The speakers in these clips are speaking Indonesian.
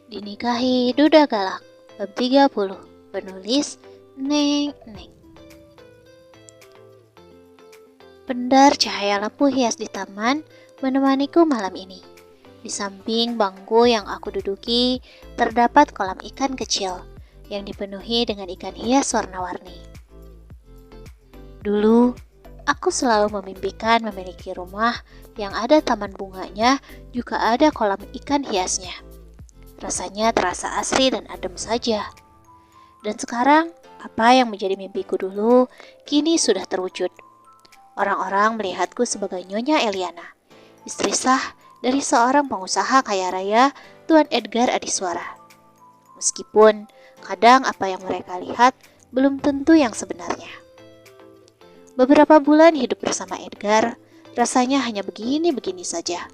Dinikahi Duda Galak. Bab 30. Penulis Neng Neng. Pendar cahaya lampu hias di taman menemaniku malam ini. Di samping bangku yang aku duduki terdapat kolam ikan kecil yang dipenuhi dengan ikan hias warna-warni. Dulu, aku selalu memimpikan memiliki rumah yang ada taman bunganya, juga ada kolam ikan hiasnya. Rasanya terasa asri dan adem saja. Dan sekarang, apa yang menjadi mimpiku dulu, kini sudah terwujud. Orang-orang melihatku sebagai Nyonya Eliana, istri sah dari seorang pengusaha kaya raya, Tuan Edgar Adiswara. Meskipun kadang apa yang mereka lihat belum tentu yang sebenarnya. Beberapa bulan hidup bersama Edgar, rasanya hanya begini-begini saja.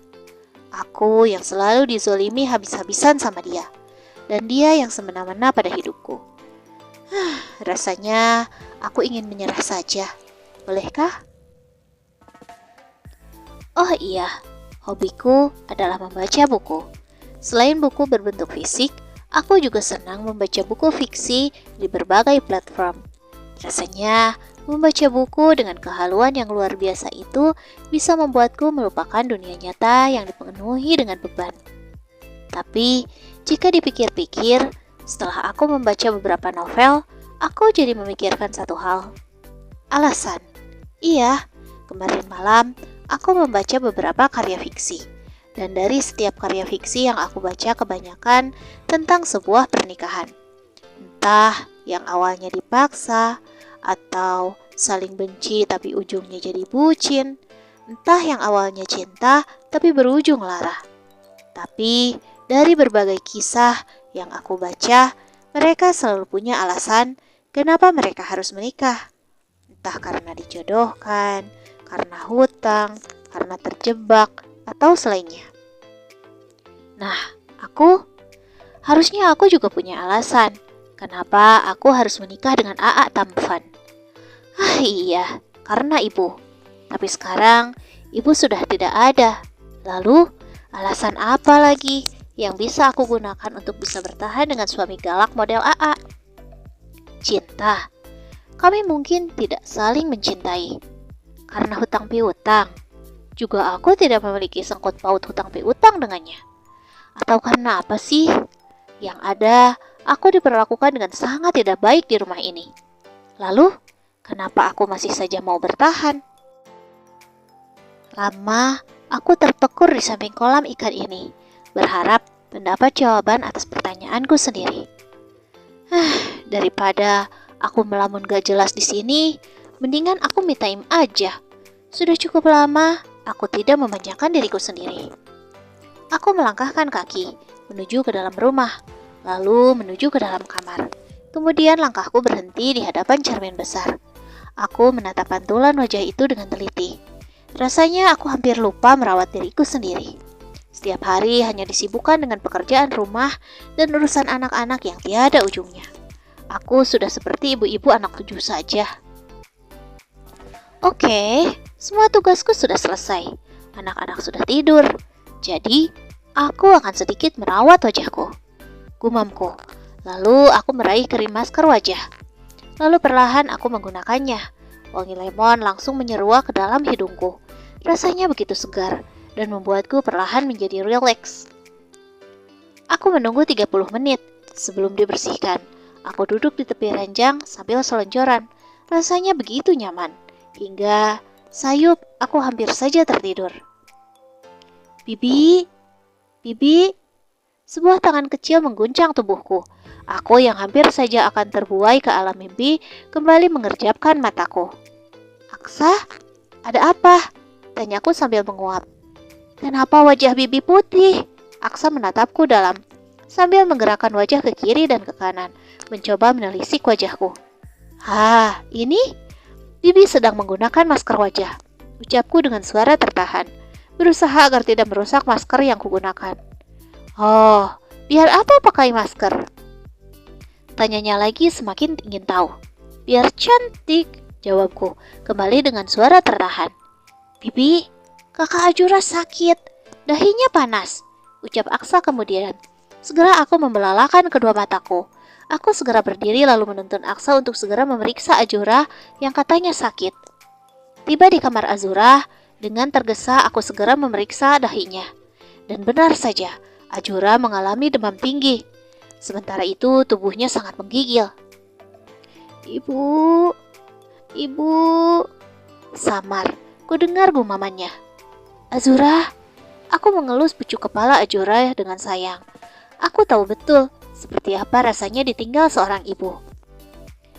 Aku yang selalu dizolimi habis-habisan sama dia, dan dia yang semena-mena pada hidupku. Rasanya aku ingin menyerah saja. Bolehkah? Oh iya, hobiku adalah membaca buku. Selain buku berbentuk fisik, aku juga senang membaca buku fiksi di berbagai platform. Rasanya membaca buku dengan kehaluan yang luar biasa itu bisa membuatku melupakan dunia nyata yang dipenuhi dengan beban. Tapi, jika dipikir-pikir, setelah aku membaca beberapa novel, aku jadi memikirkan satu hal. Alasan. Iya, kemarin malam aku membaca beberapa karya fiksi. Dan dari setiap karya fiksi yang aku baca kebanyakan tentang sebuah pernikahan. Entah yang awalnya dipaksa, atau saling benci tapi ujungnya jadi bucin. Entah yang awalnya cinta tapi berujung lara. Tapi dari berbagai kisah yang aku baca, mereka selalu punya alasan kenapa mereka harus menikah. Entah karena dijodohkan, karena hutang, karena terjebak, atau selainnya. Nah, harusnya aku juga punya alasan kenapa aku harus menikah dengan AA Tampan. Iya, karena ibu. Tapi sekarang ibu sudah tidak ada. Lalu, alasan apa lagi yang bisa aku gunakan untuk bisa bertahan dengan suami galak model AA? Cinta. Kami mungkin tidak saling mencintai. Karena hutang piutang. Juga aku tidak memiliki sangkut paut hutang piutang dengannya. Atau karena apa sih? Yang ada, aku diperlakukan dengan sangat tidak baik di rumah ini. Lalu, kenapa aku masih saja mau bertahan? Lama, aku terpekur di samping kolam ikan ini, berharap mendapat jawaban atas pertanyaanku sendiri. Daripada aku melamun gak jelas di sini, mendingan aku me time aja. Sudah cukup lama, aku tidak memanjakan diriku sendiri. Aku melangkahkan kaki menuju ke dalam rumah, lalu menuju ke dalam kamar. Kemudian langkahku berhenti di hadapan cermin besar. Aku menatap pantulan wajah itu dengan teliti. Rasanya aku hampir lupa merawat diriku sendiri. Setiap hari hanya disibukkan dengan pekerjaan rumah dan urusan anak-anak yang tiada ujungnya. Aku sudah seperti ibu-ibu anak 7 saja. Oke, semua tugasku sudah selesai. Anak-anak sudah tidur. Jadi, aku akan sedikit merawat wajahku. Gumamku. Lalu aku meraih krim masker wajah. Lalu perlahan aku menggunakannya. Wangi lemon langsung menyeruak ke dalam hidungku. Rasanya begitu segar dan membuatku perlahan menjadi rileks. Aku menunggu 30 menit sebelum dibersihkan. Aku duduk di tepi ranjang sambil selonjoran. Rasanya begitu nyaman. Hingga sayup aku hampir saja tertidur. Bibi, Bibi. Sebuah tangan kecil mengguncang tubuhku. Aku yang hampir saja akan terbuai ke alam mimpi kembali mengerjapkan mataku. Aksa, ada apa? Tanyaku sambil menguap. Kenapa wajah Bibi putih? Aksa menatapku dalam sambil menggerakkan wajah ke kiri dan ke kanan, mencoba menelisik wajahku. Ini? Bibi sedang menggunakan masker wajah. Ucapku dengan suara tertahan, berusaha agar tidak merusak masker yang kugunakan. Oh, biar apa pakai masker? Tanyanya lagi semakin ingin tahu. Biar cantik, jawabku, kembali dengan suara tertahan. Bibi, kakak Ajura sakit, dahinya panas, ucap Aksa kemudian. Segera aku membelalakan kedua mataku. Aku segera berdiri lalu menuntun Aksa untuk segera memeriksa Azura yang katanya sakit. Tiba di kamar Azura, dengan tergesa aku segera memeriksa dahinya. Dan benar saja, Azura mengalami demam tinggi. Sementara itu tubuhnya sangat menggigil. Ibu, ibu, samar, ku dengar gumamannya. Azura, aku mengelus pucuk kepala Azura dengan sayang. Aku tahu betul seperti apa rasanya ditinggal seorang ibu.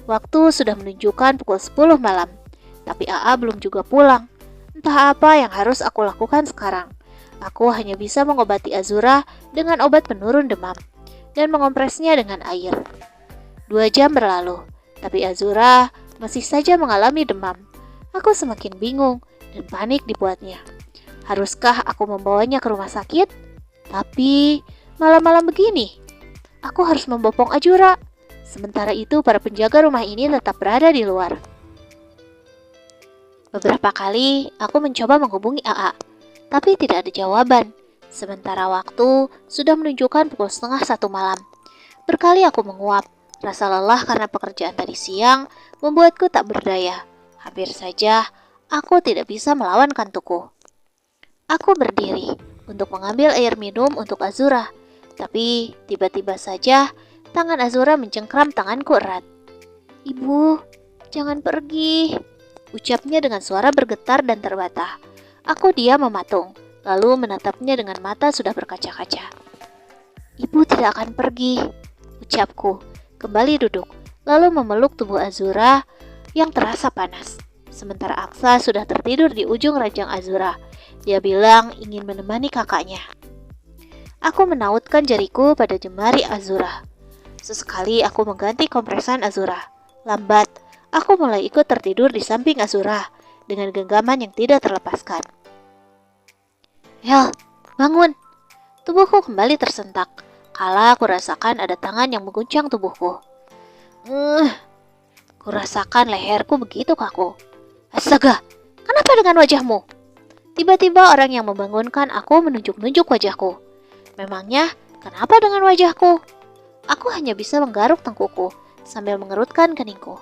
Waktu sudah menunjukkan pukul 10 malam, tapi AA belum juga pulang. Entah apa yang harus aku lakukan sekarang. Aku hanya bisa mengobati Azura dengan obat penurun demam dan mengompresnya dengan air. 2 jam berlalu, tapi Azura masih saja mengalami demam. Aku semakin bingung dan panik dibuatnya. Haruskah aku membawanya ke rumah sakit? Tapi malam-malam begini, aku harus membopong Azura. Sementara itu para penjaga rumah ini tetap berada di luar. Beberapa kali aku mencoba menghubungi AA, tapi tidak ada jawaban. Sementara waktu sudah menunjukkan pukul 12:30 malam. Berkali aku menguap. Rasa lelah karena pekerjaan tadi siang membuatku tak berdaya. Hampir saja aku tidak bisa melawan kantukku. Aku berdiri untuk mengambil air minum untuk Azura. Tapi tiba-tiba saja tangan Azura mencengkram tanganku erat. Ibu, jangan pergi, ucapnya dengan suara bergetar dan terbata. Aku diam mematung, lalu menatapnya dengan mata sudah berkaca-kaca. Ibu tidak akan pergi, ucapku, kembali duduk, lalu memeluk tubuh Azura yang terasa panas. Sementara Aksa sudah tertidur di ujung ranjang Azura. Dia bilang ingin menemani kakaknya. Aku menautkan jariku pada jemari Azura. Sesekali aku mengganti kompresan Azura. Lambat, aku mulai ikut tertidur di samping Azura dengan genggaman yang tidak terlepaskan. Hel, bangun! Tubuhku kembali tersentak. Kala aku rasakan ada tangan yang mengguncang tubuhku. Kurasakan leherku begitu kaku. Astaga, kenapa dengan wajahmu? Tiba-tiba orang yang membangunkan aku menunjuk-nunjuk wajahku. Memangnya, kenapa dengan wajahku? Aku hanya bisa menggaruk tengkukku sambil mengerutkan keningku.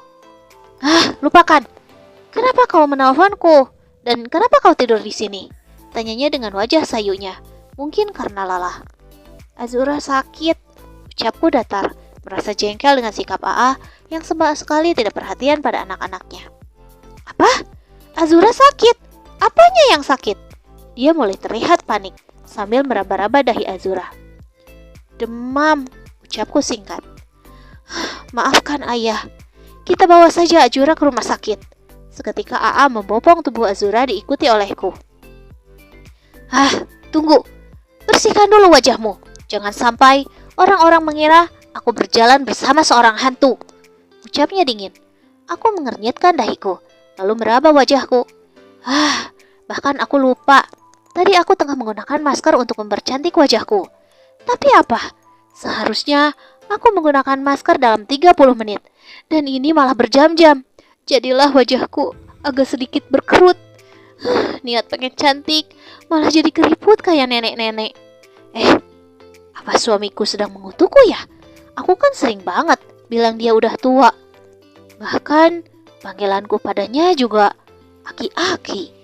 Lupakan. Kenapa kau menelponku? Dan kenapa kau tidur di sini? Tanyanya dengan wajah sayunya. Mungkin karena lelah. Azura sakit, ucapku datar, merasa jengkel dengan sikap AA yang sekali tidak perhatian pada anak-anaknya. Apa? Azura sakit? Apanya yang sakit? Dia mulai terlihat panik sambil meraba-raba dahi Azura. Demam, ucapku singkat. Maafkan ayah, kita bawa saja Azura ke rumah sakit. Seketika AA membopong tubuh Azura diikuti olehku. Tunggu, bersihkan dulu wajahmu. Jangan sampai orang-orang mengira aku berjalan bersama seorang hantu. Ucapnya dingin. Aku mengernyitkan dahiku, lalu meraba wajahku. Bahkan aku lupa. Tadi aku tengah menggunakan masker untuk mempercantik wajahku. Tapi apa? Seharusnya aku menggunakan masker dalam 30 menit. Dan ini malah berjam-jam. Jadilah wajahku agak sedikit berkerut. Niat pengen cantik, malah jadi keriput kayak nenek-nenek. Apa suamiku sedang mengutukku ya? Aku kan sering banget bilang dia udah tua. Bahkan panggilanku padanya juga aki-aki.